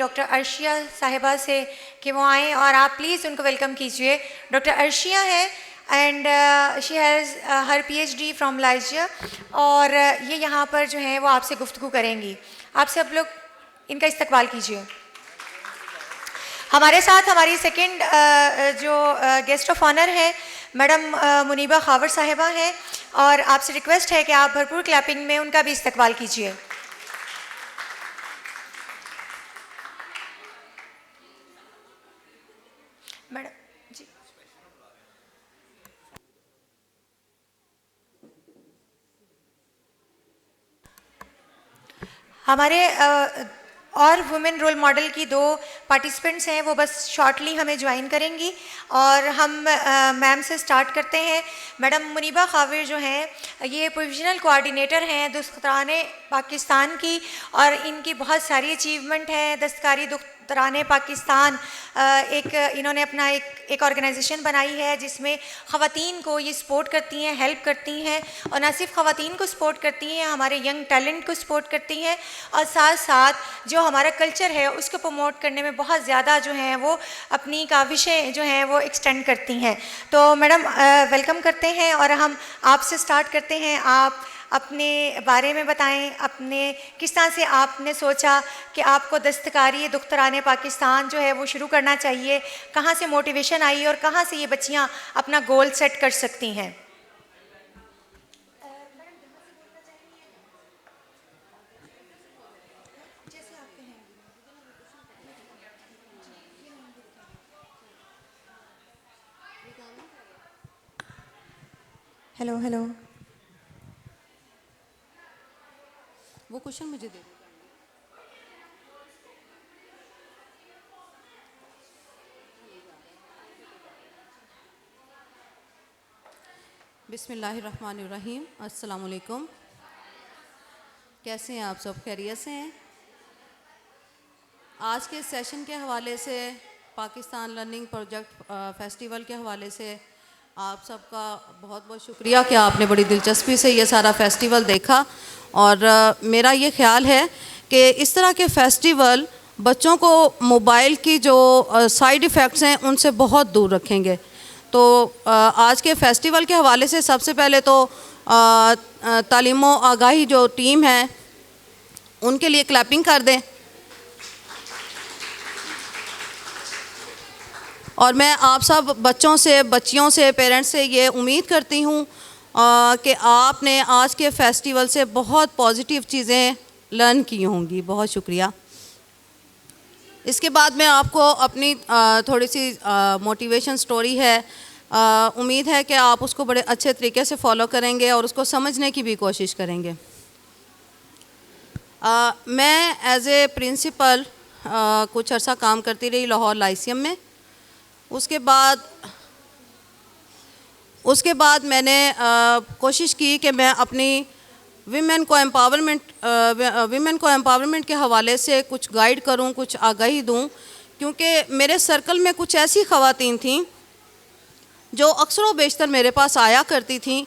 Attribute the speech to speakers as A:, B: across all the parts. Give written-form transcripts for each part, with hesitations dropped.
A: Doctor Arshia साहिबा से कि वो आएँ और आप प्लीज़ उनको वेलकम कीजिए। डॉक्टर अर्शिया है and she has her PhD from लाइजिया और ये यहाँ पर जो है वो आपसे गुफ्तगू करेंगी। आप सब लोग इनका इस्तकबाल कीजिए। हमारे साथ हमारी सेकंड जो गेस्ट ऑफ ऑनर है मैडम मुनीबा खावर साहिबा हैं और आपसे रिक्वेस्ट है कि आप भरपूर क्लैपिंग में उनका भी इस्तकबाल कीजिए। मैडम जी, हमारे और वुमेन रोल मॉडल की 2 पार्टिसिपेंट्स हैं, वो बस शॉर्टली हमें ज्वाइन करेंगी और हम मैम से स्टार्ट करते हैं। मैडम मुनीबा खाविर जो हैं ये प्रोविजनल कोऑर्डिनेटर हैं दस्तकाराने पाकिस्तान की और इनकी बहुत सारी अचीवमेंट है। दस्तकारी दस्तकाराने पाकिस्तान एक इन्होंने अपना एक ऑर्गेनाइजेशन बनाई है जिसमें ख़वातीन को ये सपोर्ट करती हैं, हेल्प करती हैं और न सिर्फ ख़वातीन को सपोर्ट करती हैं, हमारे यंग टैलेंट को सपोर्ट करती हैं और साथ साथ जो हमारा कल्चर है उसको प्रमोट करने में बहुत ज़्यादा जो है वो अपनी काविशें जो हैं वो एक्सटेंड करती हैं। तो मैडम वेलकम करते हैं और हम आपसे स्टार्ट करते हैं। आप अपने बारे में बताएं, अपने किस तरह से आपने सोचा कि आपको दस्तकारी दस्तकाराने पाकिस्तान जो है वो शुरू करना चाहिए, कहाँ से मोटिवेशन आई और कहाँ से ये बच्चियाँ अपना गोल सेट कर सकती हैं। हेलो हेलो,
B: वो क्वेश्चन मुझे दे दो। बिस्मिल्लाहिर्रहमानिर्रहीम, अस्सलाम वालेकुम। कैसे हैं आप सब? खैरियत से हैं? आज के सेशन के हवाले से, पाकिस्तान लर्निंग प्रोजेक्ट फेस्टिवल के हवाले से आप सबका बहुत बहुत शुक्रिया कि आपने बड़ी दिलचस्पी से ये सारा फेस्टिवल देखा और मेरा ये ख्याल है कि इस तरह के फेस्टिवल बच्चों को मोबाइल की जो साइड इफ़ेक्ट्स हैं उनसे बहुत दूर रखेंगे। तो आज के फेस्टिवल के हवाले से सबसे पहले तो तालीम व आगाही जो टीम है उनके लिए क्लैपिंग कर दें और मैं आप सब बच्चों से, बच्चियों से, पेरेंट्स से ये उम्मीद करती हूँ कि आपने आज के फेस्टिवल से बहुत पॉजिटिव चीज़ें लर्न की होंगी। बहुत शुक्रिया। इसके बाद मैं आपको अपनी थोड़ी सी मोटिवेशन स्टोरी है, उम्मीद है कि आप उसको बड़े अच्छे तरीके से फॉलो करेंगे और उसको समझने की भी कोशिश करेंगे। मैं एज ए प्रिंसिपल कुछ अर्सा काम करती रही लाहौर लाइसियम में। उसके बाद मैंने कोशिश की कि मैं अपनी वीमेन को एम्पावरमेंट के हवाले से कुछ गाइड करूं, कुछ आगाही दूं, क्योंकि मेरे सर्कल में कुछ ऐसी ख़वातीन थीं जो अक्सर व बेशतर मेरे पास आया करती थीं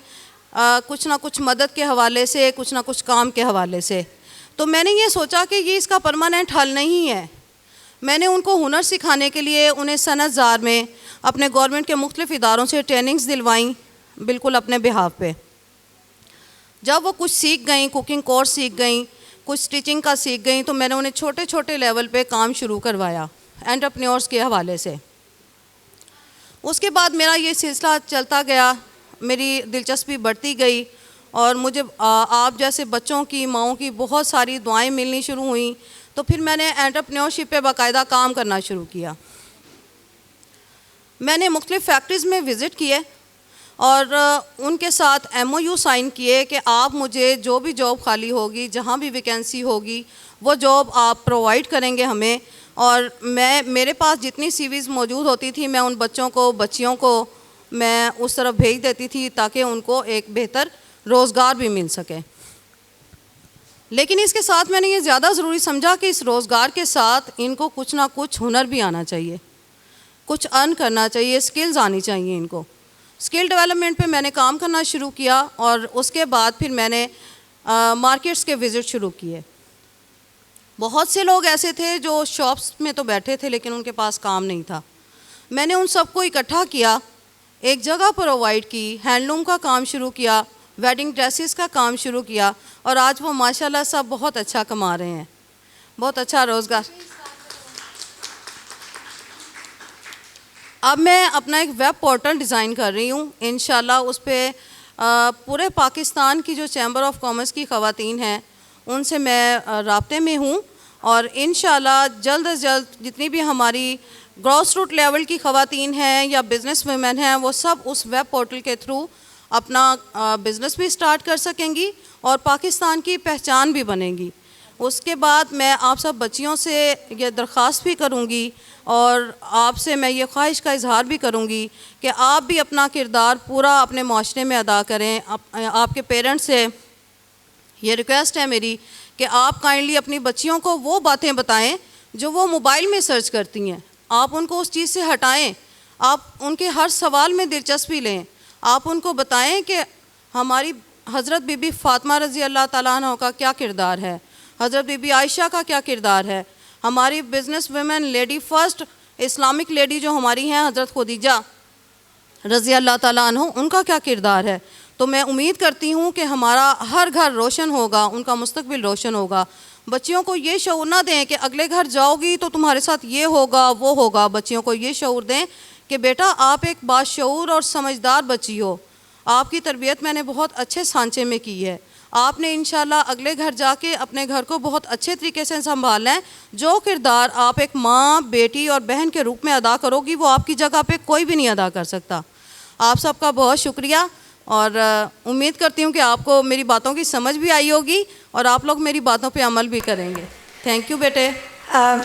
B: कुछ ना कुछ मदद के हवाले से, कुछ ना कुछ काम के हवाले से। तो मैंने ये सोचा कि ये इसका परमानेंट हल नहीं है। मैंने उनको हुनर सिखाने के लिए उन्हें सनअत-ज़ार में अपने गवर्नमेंट के मुख्तलिफ़ इदारों से ट्रेनिंग्स दिलवाई, बिल्कुल अपने बिहाफ पे। जब वो कुछ सीख गई, कुकिंग कोर्स सीख गई, कुछ स्टिचिंग का सीख गई, तो मैंने उन्हें छोटे छोटे लेवल पे काम शुरू करवाया एंटरप्रेन्योर्स के हवाले से। उसके बाद मेरा ये सिलसिला चलता गया, मेरी दिलचस्पी बढ़ती गई और मुझे आप जैसे बच्चों की, माओं की बहुत सारी दुआएं मिलनी शुरू हुई। तो फिर मैंने एंटरप्रेन्योरशिप पे बाकायदा काम करना शुरू किया। मैंने मुख्तलिफ़ फैक्ट्रीज़ में विज़िट किए और उनके साथ MOU साइन किए कि आप मुझे जो भी जॉब खाली होगी, जहाँ भी वैकेंसी होगी, वो जॉब आप प्रोवाइड करेंगे हमें। और मेरे पास जितनी CVs मौजूद होती थी, मैं उन बच्चों को, बच्चियों को मैं उस तरफ भेज देती थी ताकि उनको एक बेहतर रोज़गार भी मिल सके। लेकिन इसके साथ मैंने ये ज़्यादा ज़रूरी समझा कि इस रोज़गार के साथ इनको कुछ ना कुछ हुनर भी आना चाहिए, कुछ अर्न करना चाहिए, स्किल्स आनी चाहिए इनको। स्किल डेवलपमेंट पे मैंने काम करना शुरू किया और उसके बाद फिर मैंने मार्केट्स के विज़िट शुरू किए। बहुत से लोग ऐसे थे जो शॉप्स में तो बैठे थे लेकिन उनके पास काम नहीं था। मैंने उन सबको इकट्ठा किया, एक जगह प्रोवाइड की, हैंडलूम का काम शुरू किया, वेडिंग ड्रेसेस का काम शुरू किया और आज वो माशाल्लाह सब बहुत अच्छा कमा रहे हैं, बहुत अच्छा रोज़गार। अब मैं अपना एक वेब पोर्टल डिज़ाइन कर रही हूँ, इंशाल्लाह उस पर पूरे पाकिस्तान की जो चैम्बर ऑफ कॉमर्स की ख़वातीन हैं उनसे मैं राब्ते में हूँ और इंशाल्लाह जल्द अज जल्द जितनी भी हमारी ग्रॉस रूट लेवल की ख़वातीन हैं या बिज़नेस वुमेन हैं वो सब उस वेब पोर्टल के थ्रू अपना बिज़नेस भी स्टार्ट कर सकेंगी और पाकिस्तान की पहचान भी बनेगी। उसके बाद मैं आप सब बच्चियों से ये दरख्वास्त भी करूँगी और आपसे मैं ये ख्वाहिश का इजहार भी करूँगी कि आप भी अपना किरदार पूरा अपने माशरे में अदा करें। आपके पेरेंट्स से ये रिक्वेस्ट है मेरी कि आप काइंडली अपनी बच्चियों को वो बातें बताएं जो वो मोबाइल में सर्च करती हैं, आप उनको उस चीज़ से हटाएं, आप उनके हर सवाल में दिलचस्पी लें। आप उनको बताएं कि हमारी हज़रत बीबी फ़ातिमा रज़ी अल्लाह ताला अन्हा का क्या किरदार है, हज़रत बीबी आयशा का क्या किरदार है, हमारी business women lady first Islamic lady जो हमारी हैं हज़रत खुदीजा रज़ी अल्लाह ताला अन्हा उनका क्या किरदार है। तो मैं उम्मीद करती हूँ कि हमारा हर घर रोशन होगा, उनका मुस्तकबिल रोशन होगा। बच्चियों को ये शऊर ना दें कि अगले घर जाओगी तो तुम्हारे साथ ये होगा वो होगा। बच्चियों को ये शऊर दें कि बेटा आप एक बाशऊर और समझदार बच्ची हो, आपकी तरबियत मैंने बहुत अच्छे सांचे में की है, आपने इंशाल्लाह अगले घर जाके अपने घर को बहुत अच्छे तरीके से संभालना है। जो किरदार आप एक माँ, बेटी और बहन के रूप में अदा करोगी वो आपकी जगह पे कोई भी नहीं अदा कर सकता। आप सबका बहुत शुक्रिया और उम्मीद करती हूँ कि आपको मेरी बातों की समझ भी आई होगी और आप लोग मेरी बातों पे अमल भी करेंगे। थैंक यू बेटे।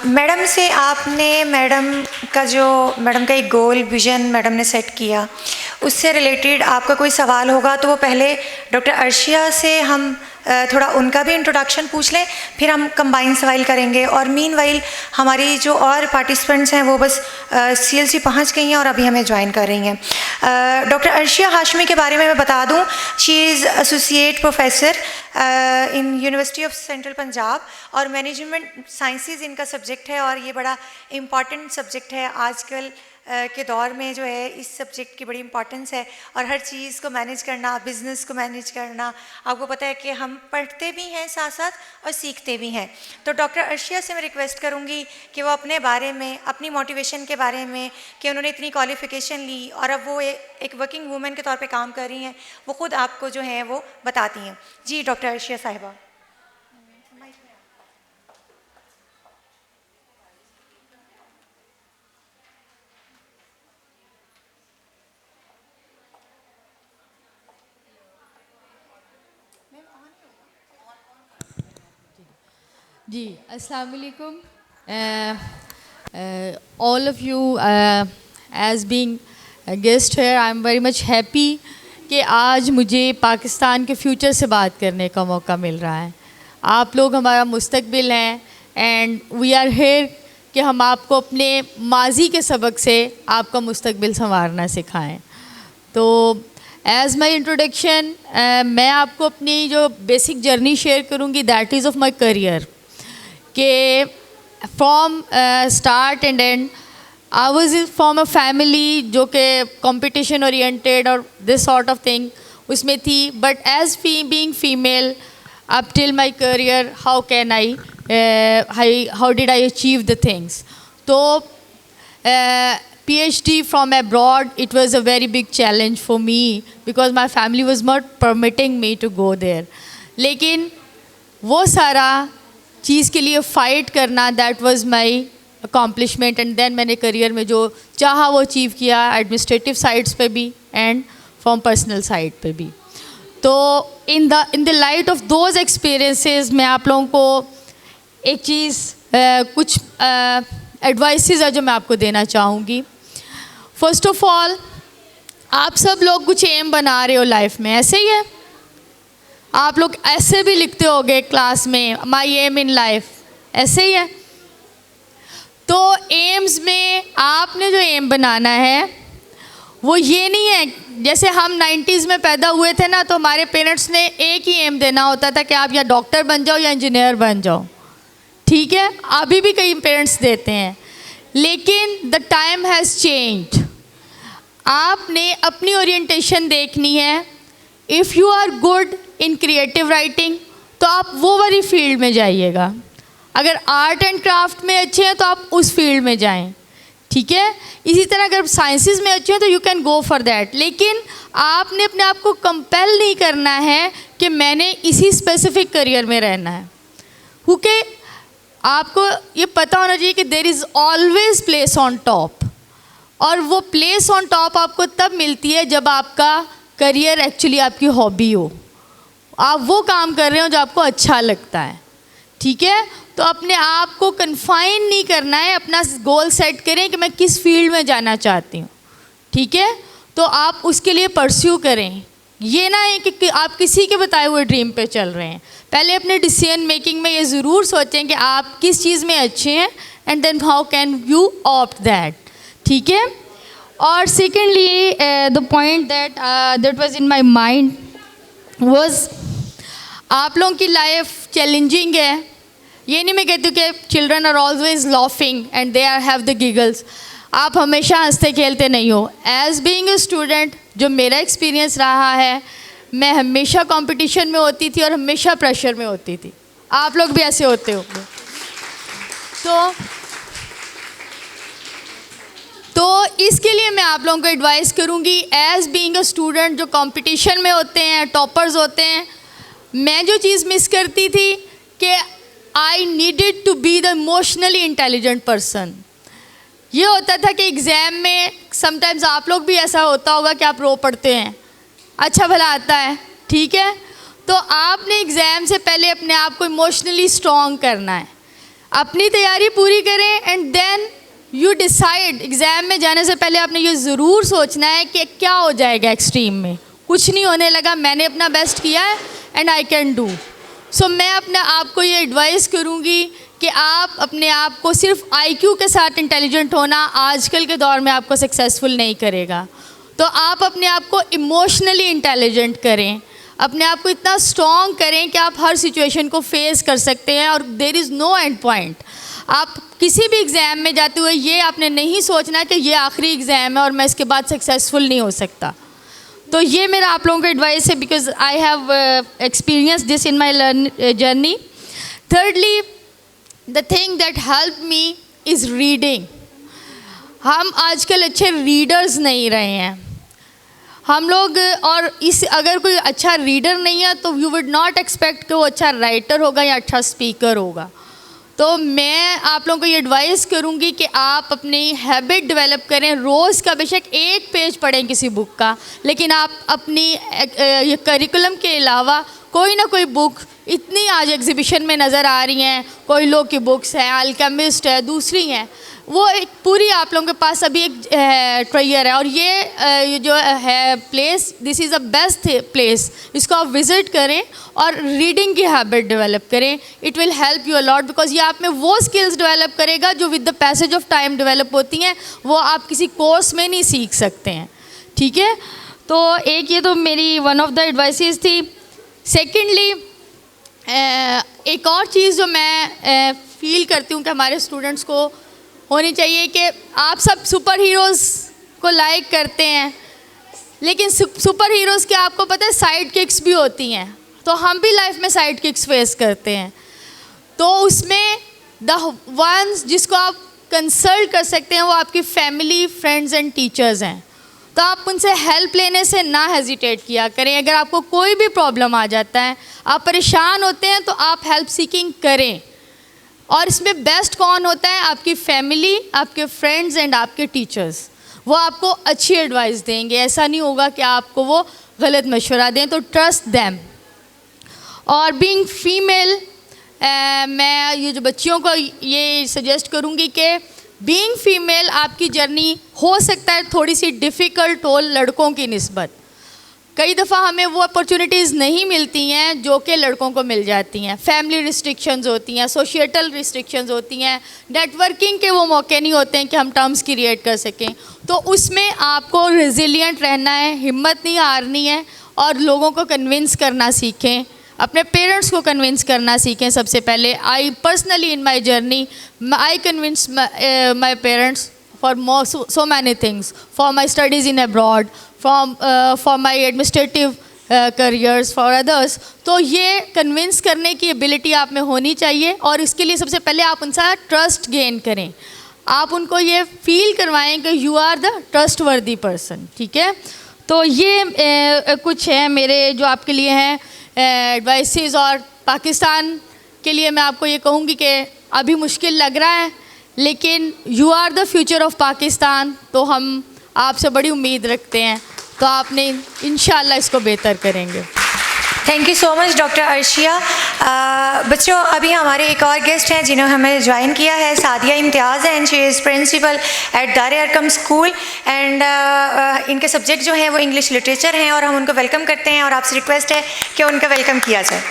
A: मैडम से आपने मैडम का एक गोल विज़न मैडम ने सेट किया, उससे रिलेटेड आपका कोई सवाल होगा तो वो पहले डॉक्टर अर्शिया से हम थोड़ा उनका भी इंट्रोडक्शन पूछ लें, फिर हम कंबाइन सवाल करेंगे। और मीनवाइल हमारी जो और पार्टिसिपेंट्स हैं वो बस CLC पहुंच गई हैं और अभी हमें ज्वाइन कर रही हैं। डॉक्टर अर्शिया हाशमी के बारे में मैं बता दूं, she is associate professor in university of central Punjab और मैनेजमेंट साइंसेज इनका सब्जेक्ट है और ये बड़ा इम्पॉर्टेंट सब्जेक्ट है आजकल के दौर में जो है। इस सब्जेक्ट की बड़ी इंपॉर्टेंस है और हर चीज़ को मैनेज करना, बिज़नेस को मैनेज करना, आपको पता है कि हम पढ़ते भी हैं साथ साथ और सीखते भी हैं। तो डॉक्टर अर्शिया से मैं रिक्वेस्ट करूंगी कि वो अपने बारे में, अपनी मोटिवेशन के बारे में कि उन्होंने इतनी क्वालिफ़िकेशन ली और अब वो एक वर्किंग वूमेन के तौर पे काम कर रही हैं, वो ख़ुद आपको जो है वो बताती हैं। जी डॉक्टर अर्शिया साहिबा।
C: जी अस्सलाम वालेकुम all of you as being guest here. I am very much happy कि आज मुझे पाकिस्तान के फ्यूचर से बात करने का मौका मिल रहा है। आप लोग हमारा मुस्तकबिल हैं एंड वी आर हियर कि हम आपको अपने माजी के सबक से आपका मुस्तकबिल संवारना सिखाएं। तो एज़ माई इंट्रोडक्शन मैं आपको अपनी जो बेसिक जर्नी शेयर करूँगी that is of my career कि from start and end I was from a family जो कि कंपटीशन ओरिएंटेड और दिस सॉर्ट ऑफ थिंग उसमें थी। But as being female up till my career how can I how did I achieve the things. तो PhD from abroad, it was a very big challenge for me because my family was not permitting me to go there. लेकिन वो सारा चीज़ के लिए fight करना that was my accomplishment and then मैंने career में जो चाहा वो अचीव किया एडमिनिस्ट्रेटिव साइड्स पे भी एंड फ्रॉम पर्सनल साइड पे भी। तो in the light of those experiences मैं आप लोगों को एक चीज़ कुछ एडवाइसेस है जो मैं आपको देना चाहूँगी। फर्स्ट ऑफ ऑल आप सब लोग कुछ एम बना रहे हो लाइफ में, ऐसे ही है? आप लोग ऐसे भी लिखते होगे क्लास में माई एम इन लाइफ, ऐसे ही है? तो एम्स में आपने जो एम बनाना है वो ये नहीं है जैसे हम 90s में पैदा हुए थे ना, तो हमारे पेरेंट्स ने एक ही एम देना होता था कि आप या डॉक्टर बन जाओ या इंजीनियर बन जाओ, ठीक है, अभी भी कई पेरेंट्स देते हैं, लेकिन द टाइम हैज़ चेंज्ड। आपने अपनी ओरिएंटेशन देखनी है। If you are good in creative writing तो आप वो वाली फील्ड में जाइएगा, अगर आर्ट एंड क्राफ्ट में अच्छे हैं तो आप उस फील्ड में जाएं, ठीक है। इसी तरह अगर साइंसेस में अच्छे हैं तो you can go for that, लेकिन आपने अपने आप को कंपेल नहीं करना है कि मैंने इसी स्पेसिफिक करियर में रहना है, क्योंकि आपको ये पता होना चाहिए कि there is always place on top, और वो प्लेस ऑन टॉप आपको तब मिलती है जब आपका करियर एक्चुअली आपकी हॉबी हो, आप वो काम कर रहे हो जो आपको अच्छा लगता है, ठीक है। तो अपने आप को कन्फाइन नहीं करना है, अपना गोल सेट करें कि मैं किस फील्ड में जाना चाहती हूँ, ठीक है। तो आप उसके लिए परस्यू करें, ये ना है कि आप किसी के बताए हुए ड्रीम पे चल रहे हैं। पहले अपने डिसीजन मेकिंग में ये ज़रूर सोचें कि आप किस चीज़ में अच्छे हैं, and then how can you opt that, ठीक है। और secondly the point that was in my mind was, आप लोगों की लाइफ चैलेंजिंग है। ये नहीं मैं कहती हूँ कि children are always laughing and they are have the giggles, आप हमेशा हंसते खेलते नहीं हो। एज बीइंग अ स्टूडेंट, जो मेरा एक्सपीरियंस रहा है, मैं हमेशा कंपटीशन में होती थी और हमेशा प्रेशर में होती थी। आप लोग भी ऐसे होते हो। तो इसके लिए मैं आप लोगों को एडवाइस करूँगी, एज बीइंग अ स्टूडेंट जो कंपटीशन में होते हैं, टॉपर्स होते हैं, मैं जो चीज़ मिस करती थी कि I needed to be the emotionally intelligent person. ये होता था कि एग्ज़ाम में समटाइम्स आप लोग भी ऐसा होता होगा कि आप रो पड़ते हैं, अच्छा भला आता है, ठीक है। तो आपने एग्ज़ाम से पहले अपने आप को इमोशनली स्ट्रॉन्ग करना है, अपनी तैयारी पूरी करें, and then you decide. Exam में जाने से पहले आपने ये ज़रूर सोचना है कि क्या हो जाएगा एक्सट्रीम में, कुछ नहीं होने लगा, मैंने अपना बेस्ट किया है एंड आई कैन डू। सो मैं अपने आप को ये एडवाइस करूँगी कि आप अपने आप को सिर्फ IQ के साथ इंटेलिजेंट होना आजकल के दौर में आपको सक्सेसफुल नहीं करेगा। तो आप अपने आप को इमोशनली इंटेलिजेंट करें, अपने आप को इतना स्ट्रॉन्ग करें कि आप हर सिचुएशन को फेस कर सकते हैं और there is no end point. आप किसी भी एग्ज़ाम में जाते हुए ये आपने नहीं सोचना कि ये आखिरी एग्ज़ाम है और मैं इसके बाद सक्सेसफुल नहीं हो सकता। तो ये मेरा आप लोगों को एडवाइस है, because I have experience this in my journey. Thirdly, the thing that help me is reading. हम आजकल अच्छे रीडर्स नहीं रहे हैं हम लोग, और इस अगर कोई अच्छा रीडर नहीं है तो यू वुड नॉट एक्सपेक्ट कि वो अच्छा राइटर होगा या अच्छा स्पीकर होगा। तो मैं आप लोगों को ये एडवाइस करूँगी कि आप अपनी हैबिट डेवलप करें, रोज़ का बेशक एक पेज पढ़ें किसी बुक का, लेकिन आप अपनी ये करिकुलम के अलावा कोई ना कोई बुक, इतनी आज एग्जीबिशन में नज़र आ रही हैं, कोई लोग की बुक्स हैं, अल्केमिस्ट है, दूसरी हैं, वो एक पूरी आप लोगों के पास अभी एक ट्रेयर है, और ये जो है place, this is a best place, इसको आप विज़िट करें और रीडिंग की हैबिट डेवलप करें। It will help you a lot, because ये आप में वो स्किल्स डेवलप करेगा जो with the passage of time develop होती हैं, वो आप किसी कोर्स में नहीं सीख सकते हैं, ठीक है। तो एक ये तो मेरी वन ऑफ द एडवाइसेस थी। सेकेंडली, एक और चीज़ जो मैं फील करती हूँ कि हमारे स्टूडेंट्स को होनी चाहिए कि आप सब सुपर हीरोज़ को लाइक करते हैं, लेकिन सुपर हीरोज़ के आपको पता है साइड किक्स भी होती हैं, तो हम भी लाइफ में साइड किक्स फेस करते हैं। तो उसमें द वंस जिसको आप कंसल्ट कर सकते हैं वो आपकी फैमिली, फ्रेंड्स एंड टीचर्स हैं। तो आप उनसे हेल्प लेने से ना हेजिटेट किया करें। अगर आपको कोई भी प्रॉब्लम आ जाता है, आप परेशान होते हैं, तो आप हेल्प सीकिंग करें। और इसमें बेस्ट कौन होता है? आपकी फैमिली, आपके फ्रेंड्स एंड आपके टीचर्स। वो आपको अच्छी एडवाइस देंगे, ऐसा नहीं होगा कि आपको वो गलत मशवरा दें, तो ट्रस्ट देम। और बीइंग फीमेल, मैं ये जो बच्चियों को ये सजेस्ट करूँगी कि बीइंग फीमेल आपकी जर्नी हो सकता है थोड़ी सी डिफ़िकल्ट हो लड़कों की निस्बत। कई दफ़ा हमें वो अपॉर्चुनिटीज़ नहीं मिलती हैं जो कि लड़कों को मिल जाती हैं। फैमिली रिस्ट्रिक्शंस होती हैं, सोशिएटल रिस्ट्रिक्शंस होती हैं, नेटवर्किंग के वो मौके नहीं होते हैं कि हम टर्म्स क्रिएट कर सकें। तो उसमें आपको रिजिलियंट रहना है, हिम्मत नहीं हारनी है और लोगों को कन्विंस करना सीखें अपने पेरेंट्स को कन्विंस करना सीखें सबसे पहले. I personally in my journey I convince my parents for so many things, for my studies in abroad, for my administrative careers, for others. तो ये कन्विंस करने की एबिलिटी आप में होनी चाहिए और इसके लिए सबसे पहले आप उनसे ट्रस्ट गेन करें. आप उनको ये फील करवाएं कि यू आर द ट्रस्ट वर्दी पर्सन. ठीक है, तो ये कुछ है मेरे जो आपके लिए हैं एडवाइसेस. और पाकिस्तान के लिए मैं आपको ये कहूँगी कि अभी मुश्किल लग रहा है लेकिन you are the future of Pakistan. तो हम आपसे बड़ी उम्मीद रखते हैं, तो आपने इंशाल्लाह इसको बेहतर करेंगे.
A: Thank you so much doctor Arshia. बच्चों, अभी हमारे एक और गेस्ट हैं जिन्होंने हमें ज्वाइन किया है. सादिया इम्तियाज़ हैं, she is principal at Dar e Arqam school and इनके सब्जेक्ट जो हैं वो इंग्लिश लिटरेचर हैं और हम उनको वेलकम करते हैं और आपसे रिक्वेस्ट है कि उनका वेलकम किया जाए.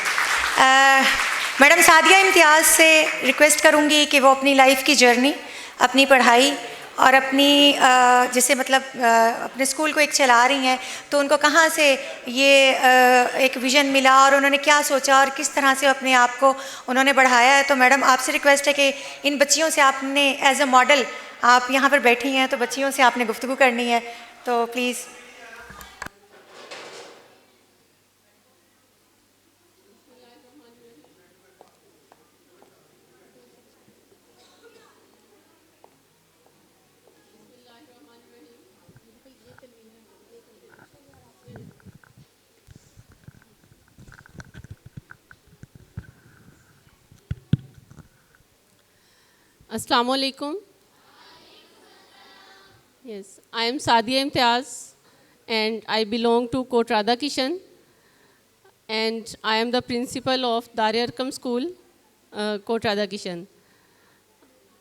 A: मैडम सादिया इम्तियाज़ से रिक्वेस्ट करूँगी कि वो अपनी लाइफ की जर्नी, अपनी पढ़ाई और अपनी जैसे मतलब अपने स्कूल को एक चला रही हैं, तो उनको कहाँ से ये एक विज़न मिला और उन्होंने क्या सोचा और किस तरह से अपने आप को उन्होंने बढ़ाया है. तो मैडम आपसे रिक्वेस्ट है कि इन बच्चियों से आपने एज अ मॉडल, आप यहाँ पर बैठी हैं तो बच्चियों से आपने गुफ्तगू करनी है, तो please.
D: Assalamu alaikum. Yes, I am Sadia Imtiaz and I belong to Kot Radha Kishan and I am the principal of Dar-e-Arqam School, Kot Radha Kishan.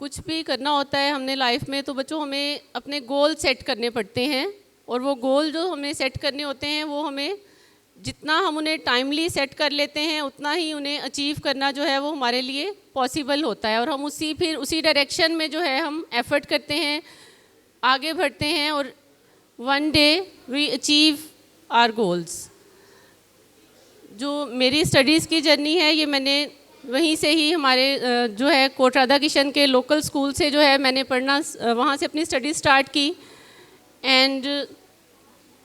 D: कुछ भी करना होता है हमने लाइफ में तो बच्चों हमें अपने गोल सेट करने पड़ते हैं और वो गोल जो हमें सेट करने होते हैं वो हमें जितना हम उन्हें टाइमली सेट कर लेते हैं उतना ही उन्हें अचीव करना जो है वो हमारे लिए पॉसिबल होता है और हम उसी डायरेक्शन में जो है हम एफ़र्ट करते हैं, आगे बढ़ते हैं और one day we achieve our goals. जो मेरी स्टडीज़ की जर्नी है ये मैंने वहीं से ही हमारे जो है कोट राधा किशन के लोकल स्कूल से जो है मैंने पढ़ना वहाँ से अपनी स्टडी स्टार्ट की and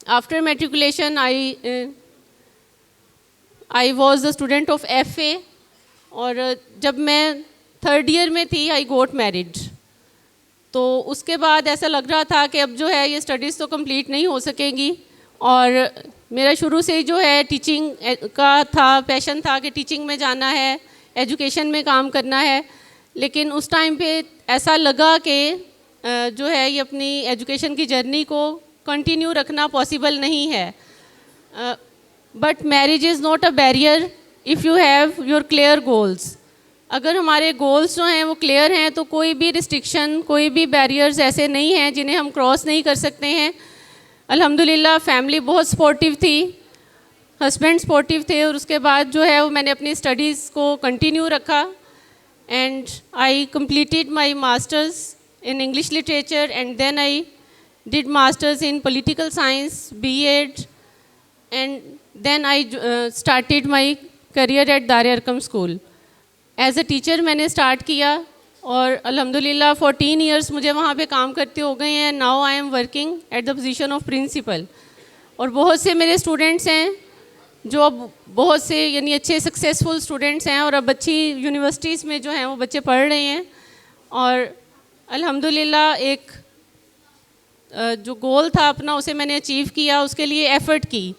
D: after matriculation I was the student of FA और जब मैं 3rd ईयर में थी आई गोट मैरिड. तो उसके बाद ऐसा लग रहा था कि अब जो है ये स्टडीज़ तो कंप्लीट नहीं हो सकेंगी और मेरा शुरू से ही जो है टीचिंग का था, पैशन था कि टीचिंग में जाना है, एजुकेशन में काम करना है. लेकिन उस टाइम पे ऐसा लगा कि जो है ये अपनी एजुकेशन की जर्नी को कंटिन्यू रखना पॉसिबल नहीं है. But marriage is not a barrier if you have your clear goals. अगर हमारे गोल्स जो हैं वो क्लियर हैं तो कोई भी रिस्ट्रिक्शन, कोई भी बैरियर्स ऐसे नहीं हैं जिन्हें हम क्रॉस नहीं कर सकते हैं. अल्हम्दुलिल्लाह फैमिली बहुत सपोर्टिव थी, हस्बैंड सपोर्टिव थे और उसके बाद जो है वो मैंने अपनी स्टडीज़ को कंटिन्यू रखा and I completed my masters in English literature and then I did masters in political science, B.Ed and then I started my career at Dar-e-Arqam School. As a teacher मैंने start किया और अल्हम्दुलिल्लाह 14 years मुझे वहाँ पे काम करते हो गए हैं. Now I am working at the position of principal. और बहुत से मेरे स्टूडेंट्स हैं जो अब बहुत से यानी अच्छे सक्सेसफुल स्टूडेंट्स हैं और अब अच्छी यूनिवर्सिटीज़ में जो हैं वो बच्चे पढ़ रहे हैं. और अल्हम्दुलिल्लाह एक जो गोल था अपना उसे मैंने अचीव किया, उसके लिए एफ़र्ट की.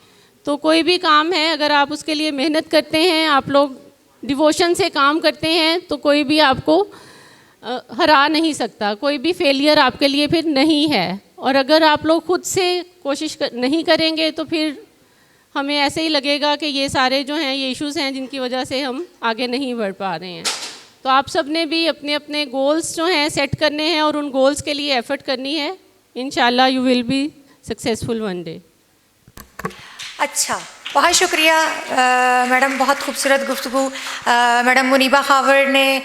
D: तो कोई भी काम है अगर आप उसके लिए मेहनत करते हैं, आप लोग डिवोशन से काम करते हैं तो कोई भी आपको हरा नहीं सकता, कोई भी फेलियर आपके लिए फिर नहीं है. और अगर आप लोग खुद से कोशिश नहीं करेंगे तो फिर हमें ऐसे ही लगेगा कि ये सारे जो हैं ये इश्यूज़ हैं जिनकी वजह से हम आगे नहीं बढ़ पा रहे हैं. तो आप सब ने भी अपने अपने गोल्स जो हैं सेट करने हैं और उन गोल्स के लिए एफ़र्ट करनी है. इंशाल्लाह you will be successful one day.
A: अच्छा, बहुत शुक्रिया मैडम, बहुत खूबसूरत गुफ्तगू। मैडम मुनीबा खावर ने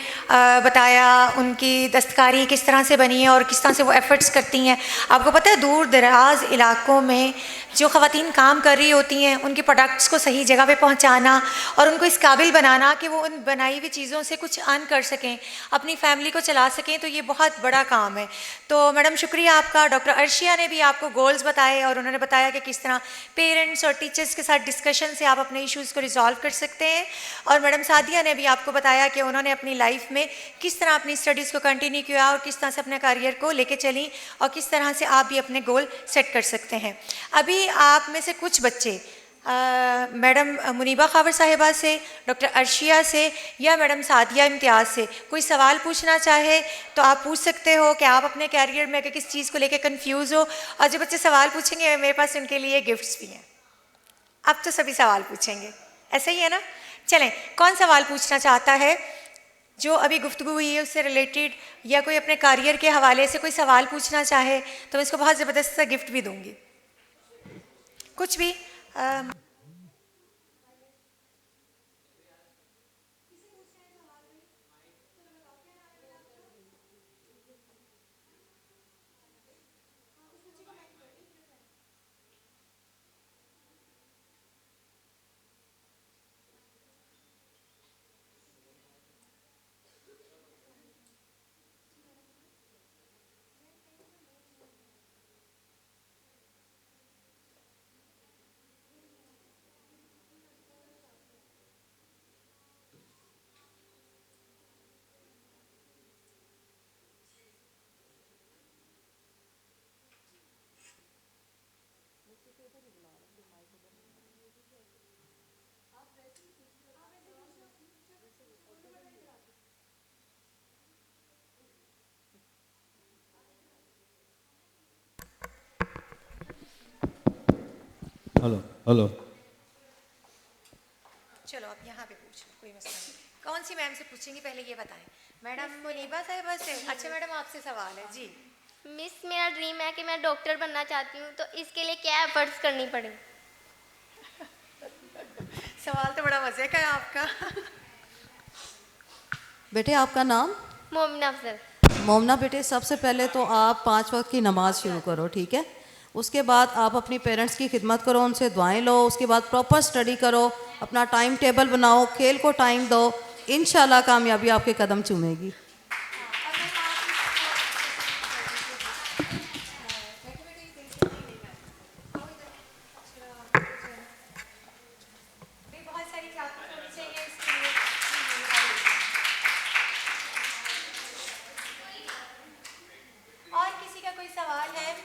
A: बताया उनकी दस्तकारी किस तरह से बनी है और किस तरह से वो एफ़र्ट्स करती हैं। आपको पता है दूर दराज इलाकों में जो ख़वातीन काम कर रही होती हैं उनके प्रोडक्ट्स को सही जगह पे पहुंचाना और उनको इस काबिल बनाना कि वो उन बनाई हुई चीज़ों से कुछ अर्न कर सकें, अपनी फैमिली को चला सकें, तो ये बहुत बड़ा काम है। तो मैडम शुक्रिया आपका। डॉक्टर अर्शिया ने भी आपको गोल्स बताए और उन्होंने बताया कि किस तरह पेरेंट्स और टीचर्स के साथ डिस्कशन से आप अपने इश्यूज़ को रिजॉल्व कर सकते हैं। और मैडम सादिया ने भी आपको बताया कि उन्होंने अपनी लाइफ में किस तरह अपनी स्टडीज़ को कंटिन्यू किया और किस तरह से अपने करियर को लेके चली और किस तरह से आप भी अपने गोल सेट कर सकते हैं। अभी आप में से कुछ बच्चे मैडम मुनीबा खावर साहिबा से, डॉक्टर अर्शिया से या मैडम सादिया इम्तियाज़ से कोई सवाल पूछना चाहे तो आप पूछ सकते हो कि आप अपने कैरियर में अगर किस चीज़ को लेकर कंफ्यूज हो। और जो बच्चे सवाल पूछेंगे मेरे पास उनके लिए गिफ्ट्स भी हैं। अब तो सभी सवाल पूछेंगे, ऐसा ही है ना? चलें, कौन सवाल पूछना चाहता है? जो अभी गुफ्तगू हुई है उससे रिलेटेड या कोई अपने करियर के हवाले से कोई सवाल पूछना चाहे तो मैं इसको बहुत ज़बरदस्त सा गिफ्ट भी दूँगी। कुछ भी
E: हेलो हेलो।
A: चलो आप यहाँ पे पूछ लो, कोई मसला नहीं। कौन सी मैम से पूछेंगी पहले ये बताएं? मैडम मुनीबा साहिबा से? अच्छा मैडम आपसे सवाल है जी।
F: मिस, मेरा ड्रीम है कि मैं डॉक्टर बनना चाहती हूँ, तो इसके लिए क्या एफर्ट्स करनी पड़े?
A: सवाल तो बड़ा मज़े का है आपका।
B: बेटे आपका नाम?
F: मोमिना अफजल।
B: मोमना बेटे, सबसे पहले तो आप 5 वक्त की नमाज शुरू करो, ठीक है? उसके बाद आप अपनी पेरेंट्स की खिदमत करो, उनसे दुआएं लो, उसके बाद प्रॉपर स्टडी करो, अपना टाइम टेबल बनाओ, खेल को टाइम दो, इंशाल्लाह कामयाबी आपके कदम चूमेगी।
A: और किसी का कोई सवाल है?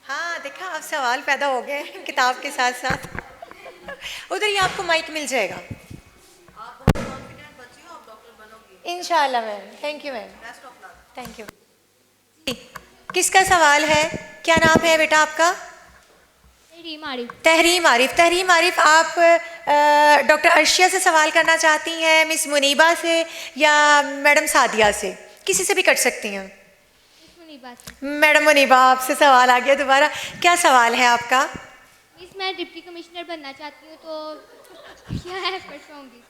A: हाँ देखा, अब सवाल पैदा हो गए किताब के साथ साथ। उधर ही आपको माइक मिल जाएगा इंशाल्लाह ma'am. Thank you ma'am, thank you. किसका सवाल है? क्या नाम है बेटा आपका?
F: तहरीम आरिफ।
A: तहरीम आरिफ। तहरीम आरिफ, आप डॉक्टर अर्शिया से सवाल करना चाहती हैं, मिस मुनीबा से या मैडम सादिया से? किसी से भी कर सकती हैं। मैडम मुनीबा आपसे सवाल आ गया दोबारा, क्या सवाल है आपका?
F: मिस, मैं डिप्टी कमिश्नर बनना चाहती हूँ, तो क्या एफर्ट्स होंगी?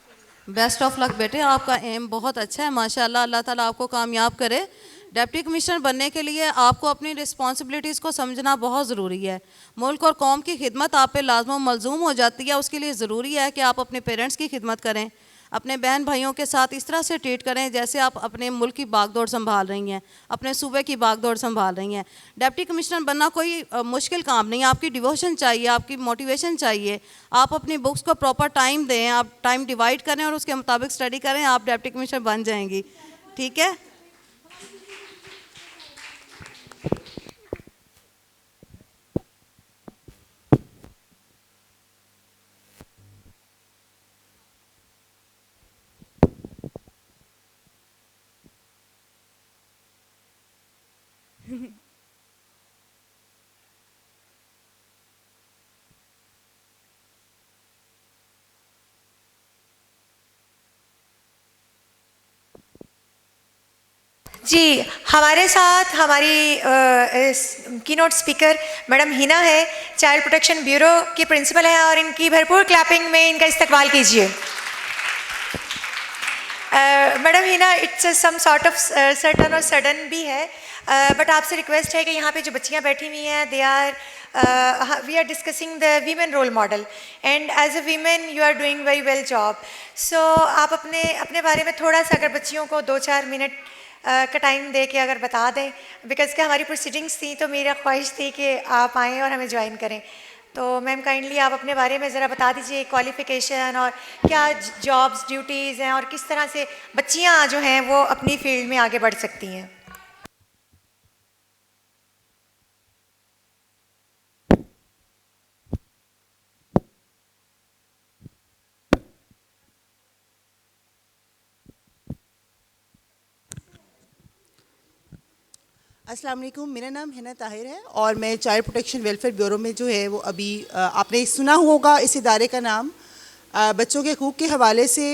B: बेस्ट ऑफ लक बेटे, आपका एम बहुत अच्छा है माशाल्लाह। अल्लाह ताला आपको कामयाब करे। डिप्टी कमिश्नर बनने के लिए आपको अपनी रिस्पॉन्सिबिलिटीज़ को समझना बहुत ज़रूरी है। मुल्क और कौम की खिदमत आप पे लाजम मलजूम हो जाती है। उसके लिए ज़रूरी है कि आप अपने पेरेंट्स की खिदमत करें, अपने बहन भाइयों के साथ इस तरह से ट्रीट करें जैसे आप अपने मुल्क की बागडोर संभाल रही हैं, अपने सूबे की बागडोर संभाल रही हैं। डिप्टी कमिश्नर बनना कोई मुश्किल काम नहीं है। आपकी डिवोशन चाहिए, आपकी मोटिवेशन चाहिए। आप अपनी बुक्स को प्रॉपर टाइम दें, आप टाइम डिवाइड करें और उसके मुताबिक स्टडी करें, आप डिप्टी कमिश्नर बन जाएंगी, ठीक है?
A: जी, हमारे साथ हमारी कीनोट स्पीकर मैडम हिना है, चाइल्ड प्रोटेक्शन ब्यूरो की प्रिंसिपल है, और इनकी भरपूर क्लैपिंग में इनका इस्तकबाल कीजिए। Madam Hina, it's some sort of certain और सडन भी है, बट आपसे रिक्वेस्ट है कि यहाँ पे जो बच्चियाँ बैठी हुई हैं, they are we are discussing the women role model, and as a women you are doing very well job. So आप अपने बारे में थोड़ा सा अगर बच्चियों को 2-4 मिनट का टाइम दे के अगर बता दें, बिकॉज कि हमारी प्रोसीडिंग्स थी तो मेरा ख्वाहिश थी कि आप आएँ और हमें ज्वाइन करें। तो मैम काइंडली आप अपने बारे में ज़रा बता दीजिए, क्वालिफ़िकेशन और क्या जॉब्स ड्यूटीज़ हैं और किस तरह से बच्चियाँ जो हैं वो अपनी फील्ड में आगे बढ़ सकती हैं।
G: अस्सलाम वालेकुम, मेरा नाम हिना ताहिर है और मैं चाइल्ड प्रोटेक्शन वेलफेयर ब्यूरो में जो है वो अभी आपने सुना होगा इस इदारे का नाम, बच्चों के हकूक़ के हवाले से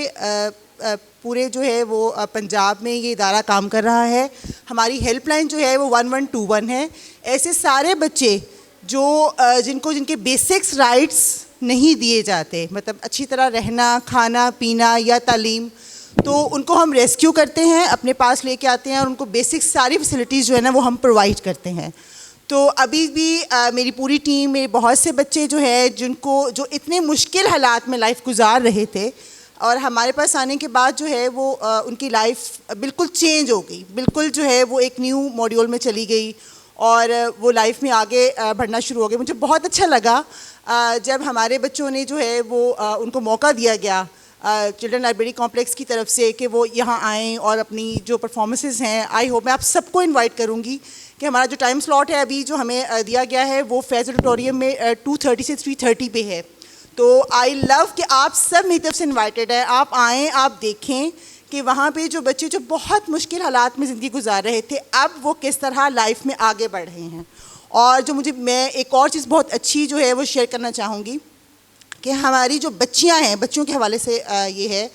G: पूरे जो है वो पंजाब में ये इदारा काम कर रहा है। हमारी हेल्पलाइन जो है वो 1121 है। ऐसे सारे बच्चे जो जिनके बेसिक्स राइट्स नहीं दिए जाते, मतलब अच्छी तरह रहना, खाना पीना या तालीम, तो उनको हम रेस्क्यू करते हैं, अपने पास लेके आते हैं और उनको बेसिक सारी फैसिलिटीज़ जो है ना वो हम प्रोवाइड करते हैं। तो अभी भी मेरी पूरी टीम, मेरे बहुत से बच्चे जो है जो इतने मुश्किल हालात में लाइफ गुजार रहे थे और हमारे पास आने के बाद जो है वो उनकी लाइफ बिल्कुल चेंज हो गई, बिल्कुल जो है वो एक न्यू मॉड्यूल में चली गई और वो लाइफ में आगे बढ़ना शुरू हो गए। मुझे बहुत अच्छा लगा जब हमारे बच्चों ने जो है वो उनको मौका दिया गया चिल्ड्रन लाइब्रेरी कॉम्प्लेक्स की तरफ से कि वो यहाँ आएँ और अपनी जो परफॉर्मेंसेस हैं, आई होप मैं आप सबको इनवाइट करूँगी कि हमारा जो टाइम स्लॉट है अभी जो हमें दिया गया है वो फैज़ ऑडिटोरियम में 2:30 से 3:30 पे है। तो आई लव कि आप सब मेरी तरफ से इन्वाइटेड है, आप आएँ, आप देखें कि वहाँ पे जो बच्चे जो बहुत मुश्किल हालात में ज़िंदगी गुजार रहे थे, अब वो किस तरह लाइफ में आगे बढ़ रहे हैं। और जो मैं एक और चीज़ बहुत अच्छी जो है वो शेयर करना चाहूँगी कि हमारी जो बच्चियां हैं, बच्चों के हवाले से ये है,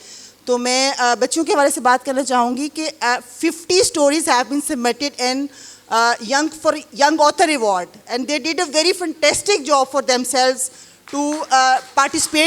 G: तो मैं बच्चों के हवाले से बात करना चाहूँगी कि 50 stories have been submitted in young author award and they did a very fantastic job for themselves to participate